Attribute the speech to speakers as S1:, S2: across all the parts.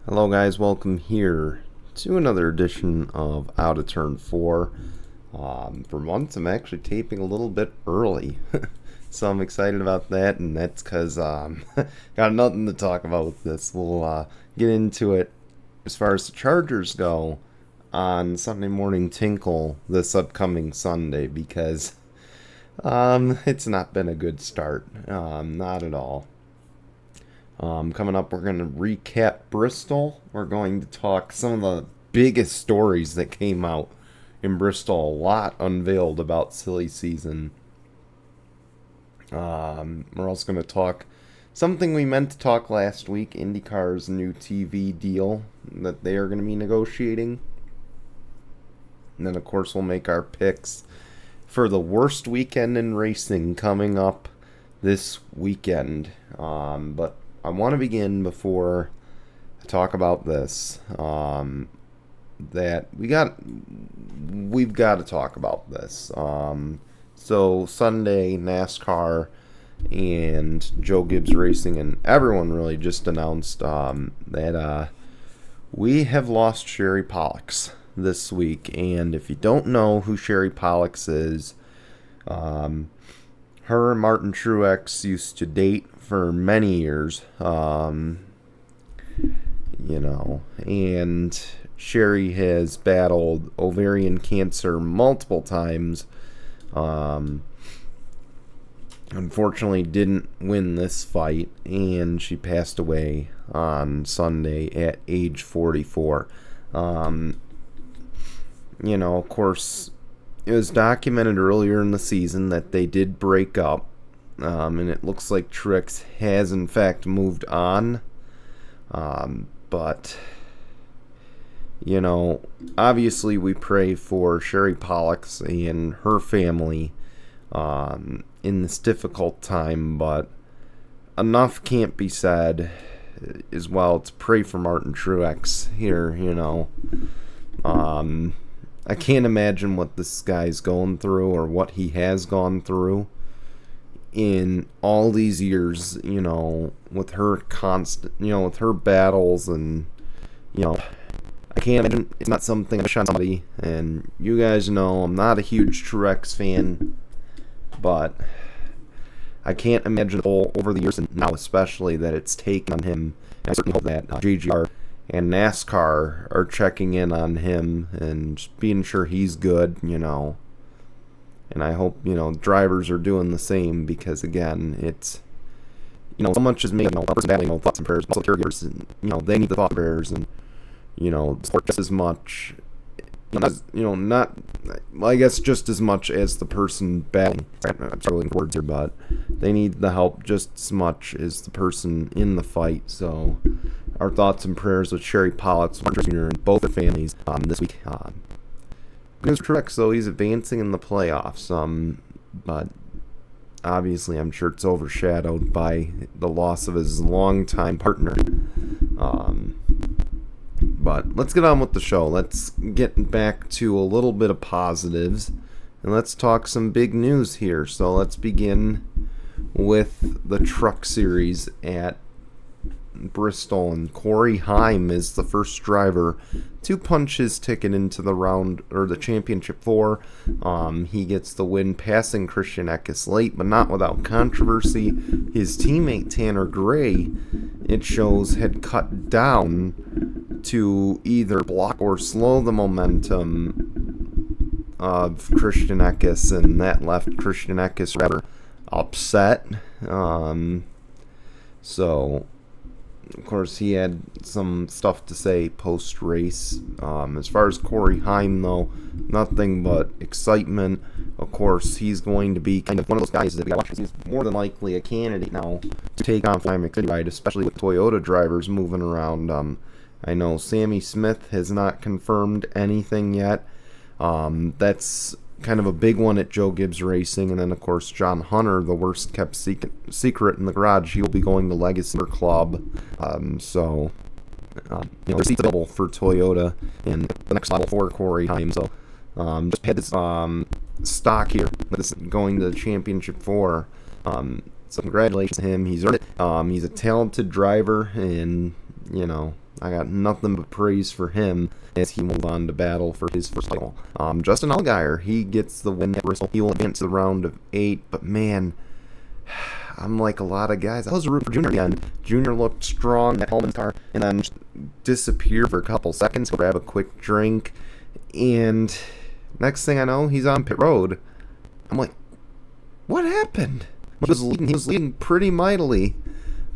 S1: Hello guys, welcome here to another edition of Out of Turn 4. For once, I'm actually taping a little bit early, so I'm excited about that, and that's because got nothing to talk about with this. We'll get into it. As far as the Chargers go, on Sunday morning Tinkle this upcoming Sunday, because it's not been a good start, not at all. Coming up, we're going to recap Bristol. We're going to talk some of the biggest stories that came out in Bristol. A lot unveiled about silly season. We're also going to talk something we meant to talk last week, IndyCar's new TV deal that they are going to be negotiating. And then, of course, we'll make our picks for the worst weekend in racing coming up this weekend. But I want to begin before I talk about this, that we've got to talk about this. So Sunday, NASCAR and Joe Gibbs Racing and everyone really just announced that we have lost Sherry Pollux this week. And if you don't know who Sherry Pollux is, her and Martin Truex used to date for many years, and Sherry has battled ovarian cancer multiple times. Unfortunately didn't win this fight, and she passed away on Sunday at age 44. Of course, it was documented earlier in the season that they did break up. And it looks like Truex has in fact moved on. But obviously we pray for Sherry Pollux and her family in this difficult time. But enough can't be said as well to pray for Martin Truex here. I can't imagine what this guy's going through or what he has gone through in all these years, with her with her battles, and, I can't imagine. It's not something I wish on somebody, and you guys know I'm not a huge Truex fan, but I can't imagine all over the years, and now especially, that it's taken on him. And I certainly hope that JGR and NASCAR are checking in on him and just being sure he's good, And I hope, drivers are doing the same, because, again, it's, so much is made, a person battling, thoughts and prayers, also caregivers, and, they need the thought prayers, and, support just as much, I guess just as much as the person battling. I'm struggling with words here, but they need the help just as much as the person in the fight. So, our thoughts and prayers with Sherry Pollux, and both the families, this week. News for Truex, though, he's advancing in the playoffs, but obviously I'm sure it's overshadowed by the loss of his longtime partner. But let's get on with the show. Let's get back to a little bit of positives, and let's talk some big news here. So let's begin with the Truck Series at Bristol, and Corey Heim is the first driver to punch his ticket into the championship 4. He gets the win, passing Christian Eckes late, but not without controversy. His teammate Tanner Gray, it shows, had cut down to either block or slow the momentum of Christian Eckes, and that left Christian Eckes rather upset. So, of course, he had some stuff to say post-race. As far as Corey Heim, though, nothing but excitement. Of course, he's going to be kind of one of those guys that we got to watch. He's more than likely a candidate now to take on Flying McRae, especially with Toyota drivers moving around. I know Sammy Smith has not confirmed anything yet. That's kind of a big one at Joe Gibbs Racing. And then, of course, John Hunter, the worst kept secret in the garage. He will be going to Legacy Club. There's seats available for Toyota and the next level for Corey Heim. So just had this stock here with this going to the Championship 4. So congratulations to him. He's earned it. He's a talented driver, and I got nothing but praise for him as he moved on to battle for his first title. Justin Allgaier, he gets the win at Bristol. He will advance to the round of 8, but man, I'm like a lot of guys. I was rooting for Junior again. Junior looked strong in that Hamlin car, and then just disappeared for a couple seconds, grab a quick drink, and next thing I know, he's on pit road. I'm like, what happened? He was leading pretty mightily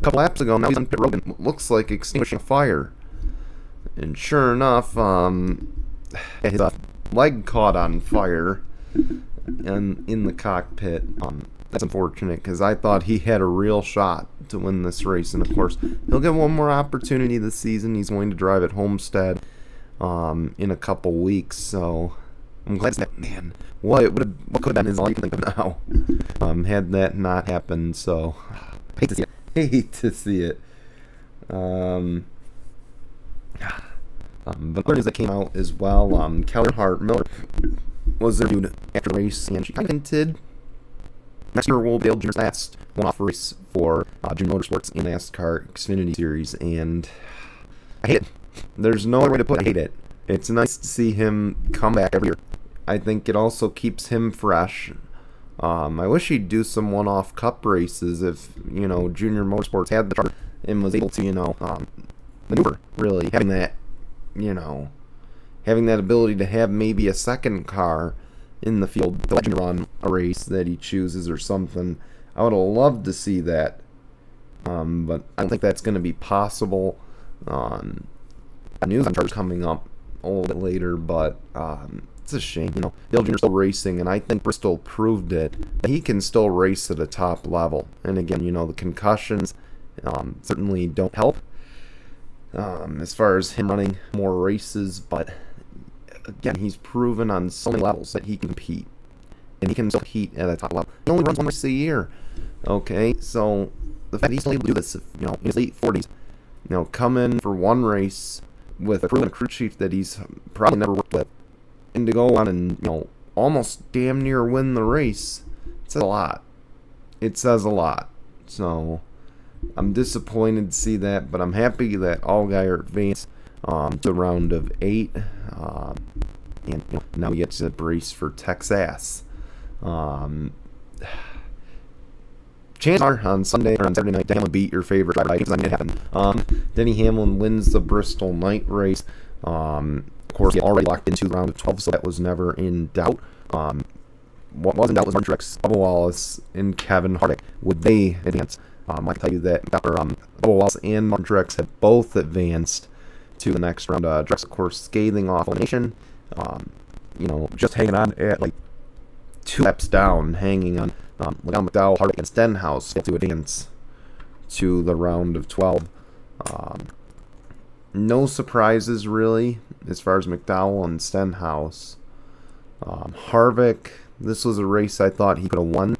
S1: a couple laps ago. Now he's on pit road and looks like extinguishing a fire. And sure enough, his leg caught on fire and in the cockpit. That's unfortunate because I thought he had a real shot to win this race. And of course, he'll get one more opportunity this season. He's going to drive at Homestead in a couple weeks. So I'm glad that, man, what could have been is all you can think of now. Had that not happened. So I hate to see it. But the news that came out as well, Kelly Miller was interviewed after the race, and she commented, next year will be Junior's last one-off race for Junior Motorsports in NASCAR Xfinity Series, and I hate it. There's no other way to put it. I hate it. It's nice to see him come back every year. I think it also keeps him fresh. I wish he'd do some one-off cup races if, Junior Motorsports had the charter and was able to, maneuver, really, having that ability to have maybe a second car in the field to let you run a race that he chooses or something. I would have loved to see that, but I don't think that's going to be possible. News on charters coming up a little bit later, but it's a shame. Dale Jr. still racing, and I think Bristol proved it that he can still race at a top level. And again, the concussions certainly don't help as far as him running more races, but again, he's proven on so many levels that he can compete, and he can still compete at a top level. He only runs one race a year, okay? So the fact that he's still able to do this, in his late 40s, come in for one race with a crew chief that he's probably never worked with, and to go on and almost damn near win the race, it says a lot. It says a lot. So I'm disappointed to see that, but I'm happy that Allgaier advanced to the round of 8, and now we get to brace for Texas. Chances are on Sunday or on Saturday night, Denny Hamlin beat your favorite driver. Because it happened. Denny Hamlin wins the Bristol night race. Of course, he already locked into the round of 12, so that was never in doubt. What was in doubt was Martin Truex, Bubba Wallace, and Kevin Harvick. Would they advance? I can tell you that Bubba Wallace and Martin Truex have both advanced to the next round. Truex, of course, scathing off elimination. Just hanging on at like 2 laps down, hanging on. Liddell, McDowell, Harvick, and Stenhouse get to advance to the round of 12. No surprises, really, as far as McDowell and Stenhouse. Harvick, this was a race I thought he could have won,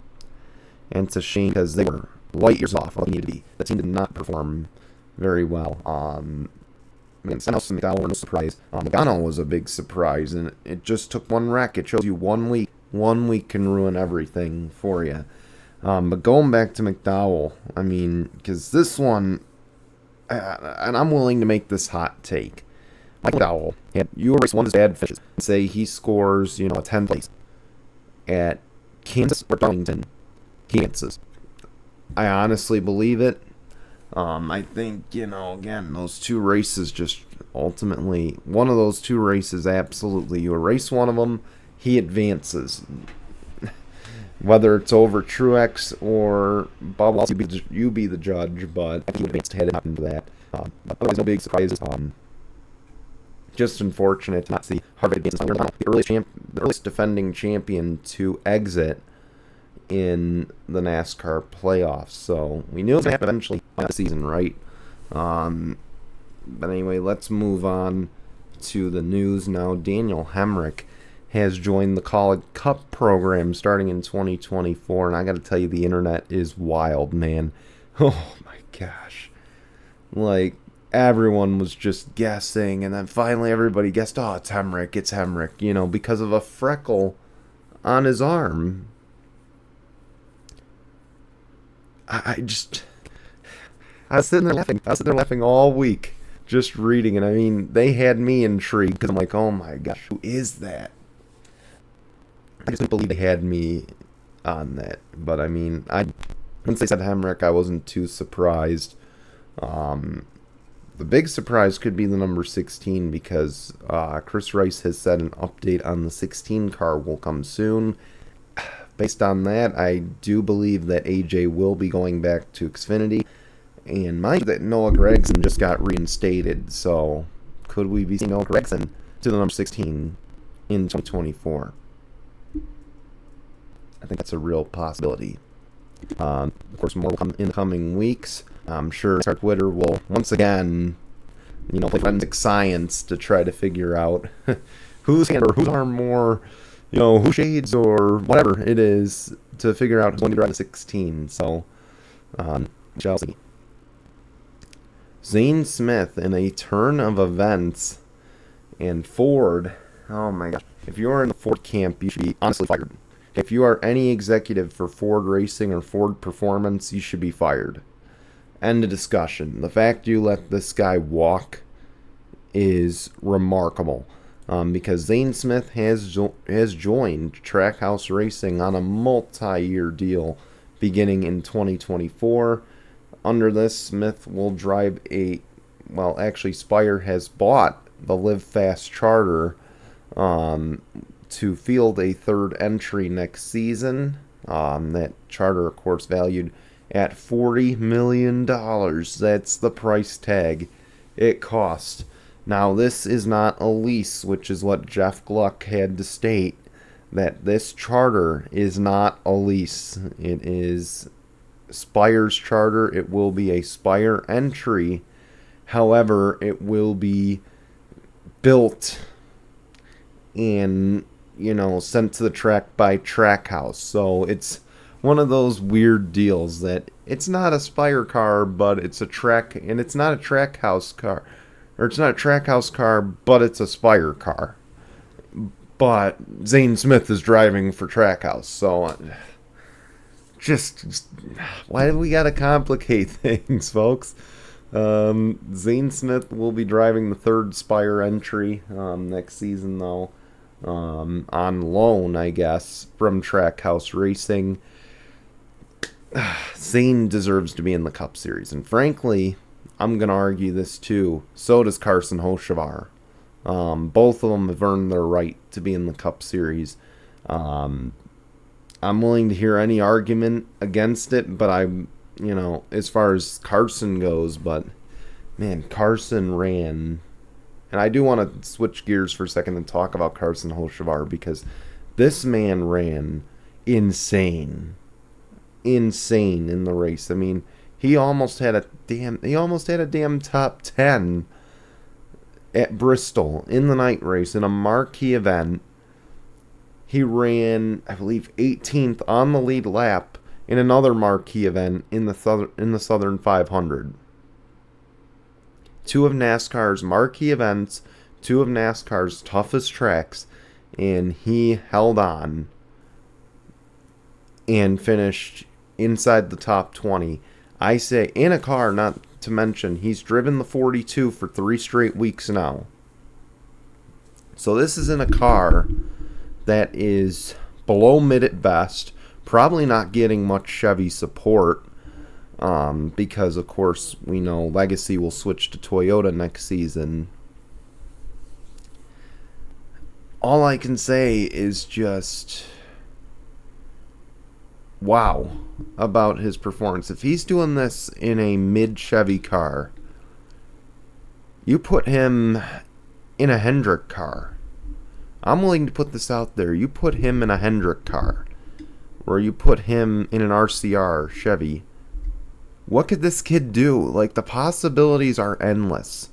S1: and it's a shame because they were light years off what they needed to be. The team did not perform very well. Stenhouse and McDowell were no surprise. Logano was a big surprise, and it just took one wreck. It shows you 1 week. 1 week can ruin everything for you. But going back to McDowell, because this one, and I'm willing to make this hot take. Mike McDowell had race one of his bad finishes. Say he scores, a 10th place at Kansas or Darlington, Kansas. I honestly believe it. I think, again, those 2 races just ultimately, one of those 2 races, absolutely, you erase one of them, he advances. Whether it's over Truex or Bob Wallace, you be the judge, but I think he advanced ahead and into that. But otherwise, no big surprises. Just unfortunate to not see Harvick advance the earliest defending champion to exit in the NASCAR playoffs. So we knew it was going to happen eventually this season, right? But anyway, let's move on to the news now. Daniel Hemrick has joined the Kaulig Cup program starting in 2024, and I got to tell you, the internet is wild, man. Oh my gosh. Like, everyone was just guessing, and then finally everybody guessed, oh, it's Hemrick, because of a freckle on his arm. I was sitting there laughing. All week, just reading it. I mean, they had me intrigued because I'm like, oh my gosh, who is that? I just didn't believe they had me on that. But I mean, once they said Hemrick, I wasn't too surprised. The big surprise could be the number 16 because Chris Rice has said an update on the 16 car will come soon. Based on that, I do believe that AJ will be going back to Xfinity. And mind you that Noah Gragson just got reinstated, so could we be seeing Noah Gragson to the number 16 in 2024? I think that's a real possibility. Of course, more will come in the coming weeks. I'm sure our Twitter will once again, play forensic science to try to figure out whose hand or whose arm more, who shades or whatever it is to figure out who's going to drive the 16. So, shall see. Zane Smith in a turn of events and Ford. Oh my gosh. If you're in the Ford camp, you should be honestly fired. If you are any executive for Ford Racing or Ford Performance, you should be fired. End of discussion. The fact you let this guy walk is remarkable. Because Zane Smith has joined Trackhouse Racing on a multi-year deal beginning in 2024. Under this, Smith will drive Spire has bought the Live Fast charter to field a third entry next season. That charter, of course, valued at $40 million. That's the price tag it cost. Now, this is not a lease, which is what Jeff Gluck had to state, that this charter is not a lease. It is Spire's charter. It will be a Spire entry. However, it will be built and, sent to the track by Trackhouse. So it's one of those weird deals that it's not a Spire car, but it's a track, and it's not a Trackhouse car. Or it's not a Trackhouse car, but it's a Spire car. But Zane Smith is driving for Trackhouse, so just why do we gotta complicate things, folks? Zane Smith will be driving the third Spire entry next season, though, on loan, I guess, from Trackhouse Racing. Zane deserves to be in the Cup Series, and frankly, I'm going to argue this too. So does Carson Hocevar. Both of them have earned their right to be in the Cup Series. I'm willing to hear any argument against it, but as far as Carson goes, but man, Carson ran, and I do want to switch gears for a second and talk about Carson Hocevar because this man ran insane in the race. I mean, he almost had a damn top 10 at Bristol in the night race in a marquee event. He ran, I believe, 18th on the lead lap in another marquee event in the Southern 500. Two of NASCAR's marquee events, two of NASCAR's toughest tracks, and he held on and finished inside the top 20. I say in a car, not to mention, he's driven the 42 for 3 straight weeks now. So this is in a car that is below mid at best, probably not getting much Chevy support, because of course we know Legacy will switch to Toyota next season. All I can say is just wow about his performance. If he's doing this in a mid Chevy car, you put him in a Hendrick car. I'm willing to put this out there. You put him in a Hendrick car, or you put him in an RCR Chevy. What could this kid do? Like, the possibilities are endless.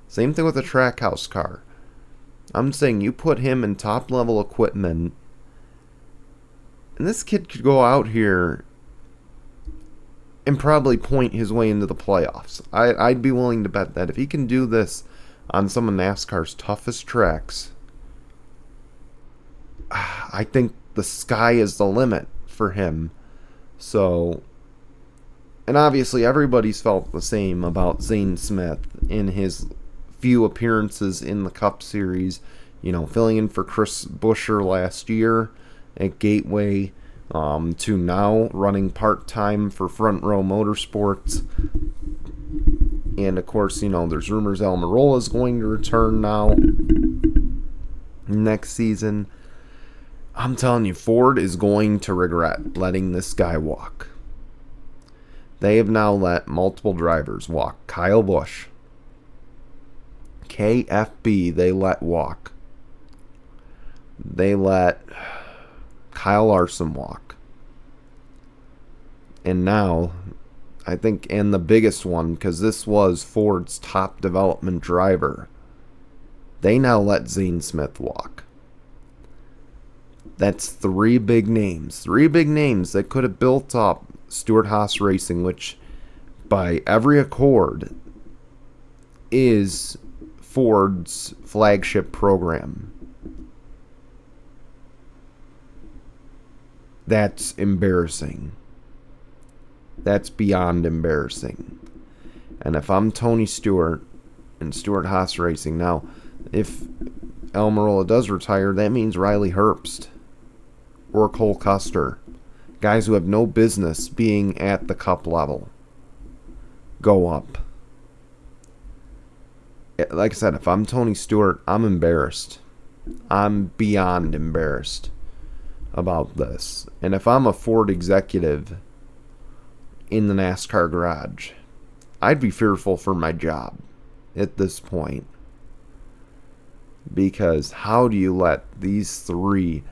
S1: Same thing with a Trackhouse car. I'm saying you put him in top level equipment, and this kid could go out here and probably point his way into the playoffs. I'd be willing to bet that if he can do this on some of NASCAR's toughest tracks, I think the sky is the limit for him. So, and obviously everybody's felt the same about Zane Smith in his few appearances in the Cup Series, filling in for Chris Buescher last year at Gateway, to now running part-time for Front Row Motorsports. And, of course, there's rumors Almirola is going to return now next season. I'm telling you, Ford is going to regret letting this guy walk. They have now let multiple drivers walk. Kyle Busch, KFB, they let walk. They let Kyle Larson walk. And now, I think, and the biggest one, because this was Ford's top development driver, they now let Zane Smith walk. That's three big names that could have built up Stewart-Haas Racing, which by every accord is Ford's flagship program. That's embarrassing. That's beyond embarrassing. And if I'm Tony Stewart and Stewart-Haas Racing, now, if Almirola does retire, that means Riley Herbst or Cole Custer, guys who have no business being at the Cup level, go up. Like I said, if I'm Tony Stewart, I'm embarrassed. I'm beyond embarrassed about this. And if I'm a Ford executive in the NASCAR garage, I'd be fearful for my job at this point. Because how do you let these three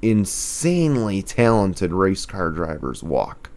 S1: insanely talented race car drivers walk?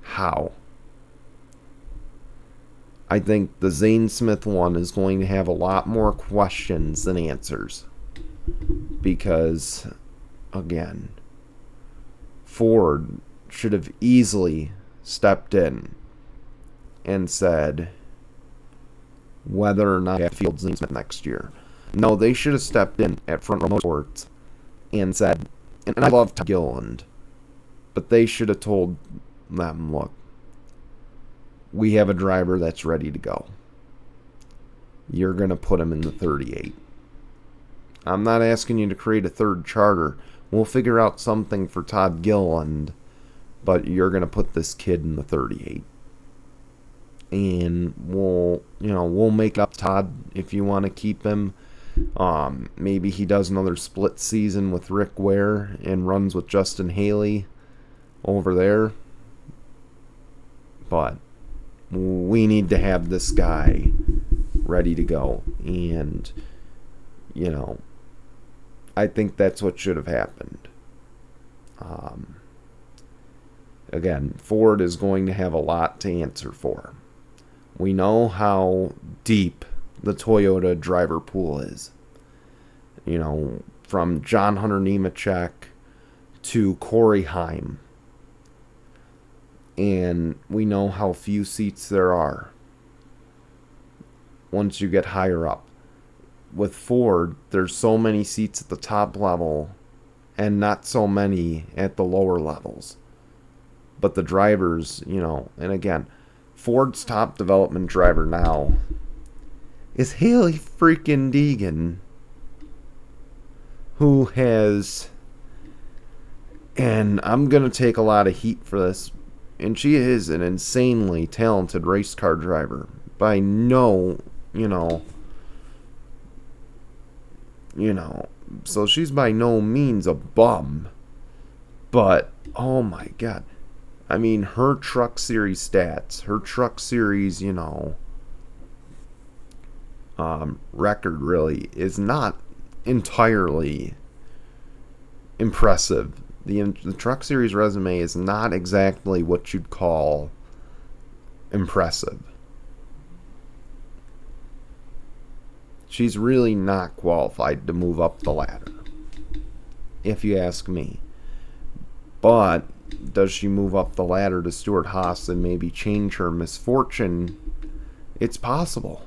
S1: How? I think the Zane Smith one is going to have a lot more questions than answers. Because, again, Ford should have easily stepped in and said whether or not Field Zane Smith next year. No, they should have stepped in at Front Row Motorsports and said, and I love Todd Gilliland, but they should have told them, look, we have a driver that's ready to go. You're going to put him in the 38. I'm not asking you to create a third charter. We'll figure out something for Todd Gilliland, but you're going to put this kid in the 38. And we'll make up Todd if you want to keep him. Maybe he does another split season with Rick Ware and runs with Justin Haley over there. But we need to have this guy ready to go. And, I think that's what should have happened. Again, Ford is going to have a lot to answer for. We know how deep the Toyota driver pool is. From John Hunter Nemechek to Corey Heim. And we know how few seats there are once you get higher up. With Ford, there's so many seats at the top level and not so many at the lower levels. But the drivers, and again, Ford's top development driver now is Haley freaking Deegan, who has, and I'm going to take a lot of heat for this, and she is an insanely talented race car driver. By no, so she's by no means a bum. But, oh my God. I mean, her truck series stats, her truck series, record really is not entirely impressive. The truck series resume is not exactly what you'd call impressive. She's really not qualified to move up the ladder, if you ask me. But does she move up the ladder to Stuart Haas and maybe change her misfortune? It's possible.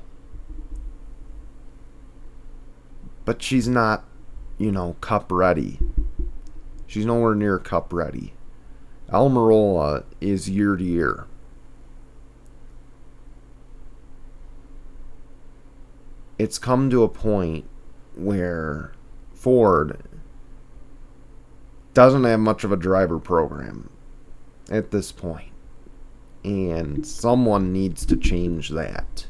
S1: But she's not, cup ready. She's nowhere near cup ready. Almirola is year to year. It's come to a point where Ford doesn't have much of a driver program at this point. And someone needs to change that.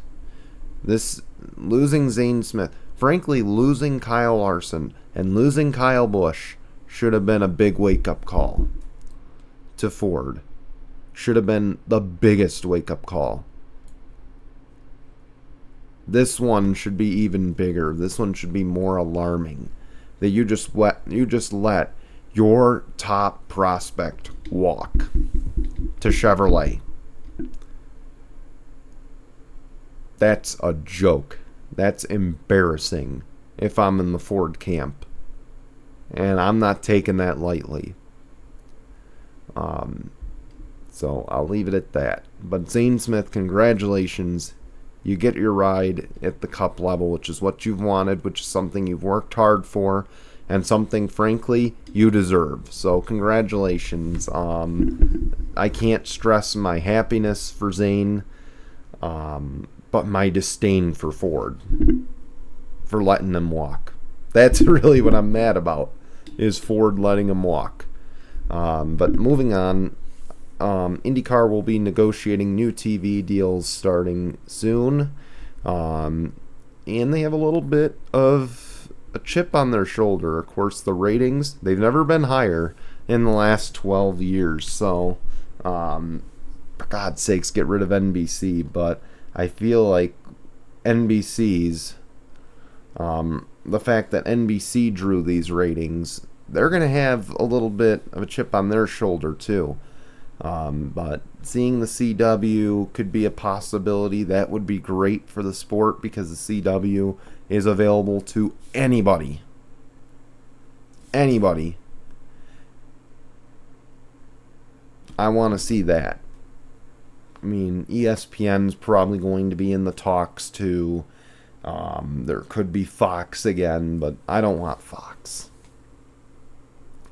S1: Losing Zane Smith, frankly, losing Kyle Larson and losing Kyle Busch should have been a big wake-up call to Ford. Should have been the biggest wake-up call. This one should be even bigger. This one should be more alarming. That you just let your top prospect walk to Chevrolet. That's a joke. That's embarrassing if I'm in the Ford camp. And I'm not taking that lightly. So I'll leave it at that. But Zane Smith, congratulations. You get your ride at the cup level, which is what you've wanted, which is something you've worked hard for, and something, frankly, you deserve. So congratulations. I can't stress my happiness for Zane, but my disdain for Ford for letting him walk. That's really what I'm mad about, is Ford letting him walk. But moving on, IndyCar will be negotiating new TV deals starting soon. And they have a little bit of a chip on their shoulder. Of course, the ratings, they've never been higher in the last 12 years. So, for God's sakes, get rid of NBC. But I feel like NBC's, the fact that NBC drew these ratings, they're going to have a little bit of a chip on their shoulder too. But seeing the CW could be a possibility. That would be great for the sport because the CW is available to anybody. Anybody. I want to see that. I mean, ESPN's probably going to be in the talks too. There could be Fox again, but I don't want Fox.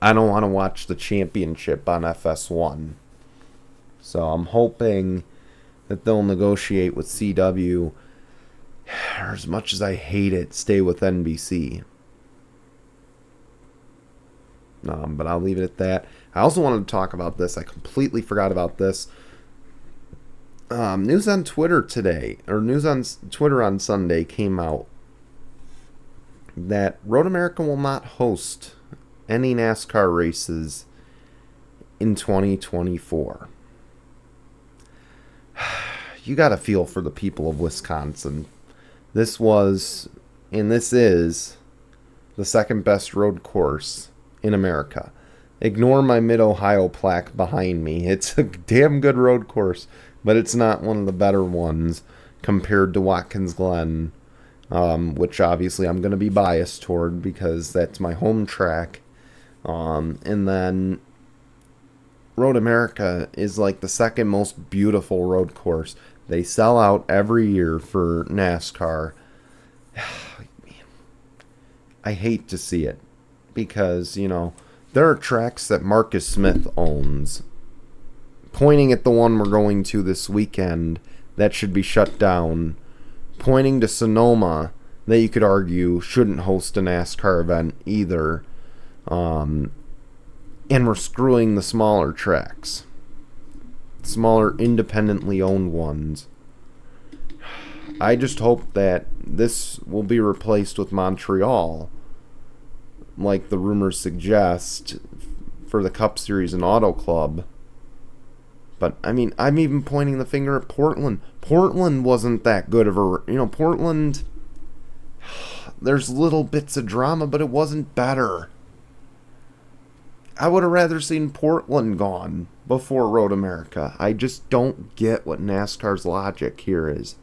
S1: I don't want to watch the championship on FS1. So I'm hoping that they'll negotiate with CW. As much as I hate it, stay with NBC. But I'll leave it at that. I also wanted to talk about this. I completely forgot about this. News on Twitter today, or news on Twitter on Sunday, came out that Road America will not host any NASCAR races in 2024. You gotta feel for the people of Wisconsin. This was, and this is, the second best road course in America. Ignore my Mid-Ohio plaque behind me. It's a damn good road course, but it's not one of the better ones compared to Watkins Glen, which obviously I'm going to be biased toward because that's my home track. And then Road America is like the second most beautiful road course. They sell out every year for NASCAR. I hate to see it because, you know, there are tracks that Marcus Smith owns. Pointing at the one we're going to this weekend, that should be shut down. Pointing to Sonoma, that you could argue shouldn't host a NASCAR event either. And we're screwing the smaller tracks. Smaller, independently owned ones. I just hope that this will be replaced with Montreal, like the rumors suggest, for the Cup Series and Auto Club. But, I mean, I'm even pointing the finger at Portland. Portland wasn't that good of a... You know, Portland... There's little bits of drama, but it wasn't better. I would have rather seen Portland gone before Road America. I just don't get what NASCAR's logic here is.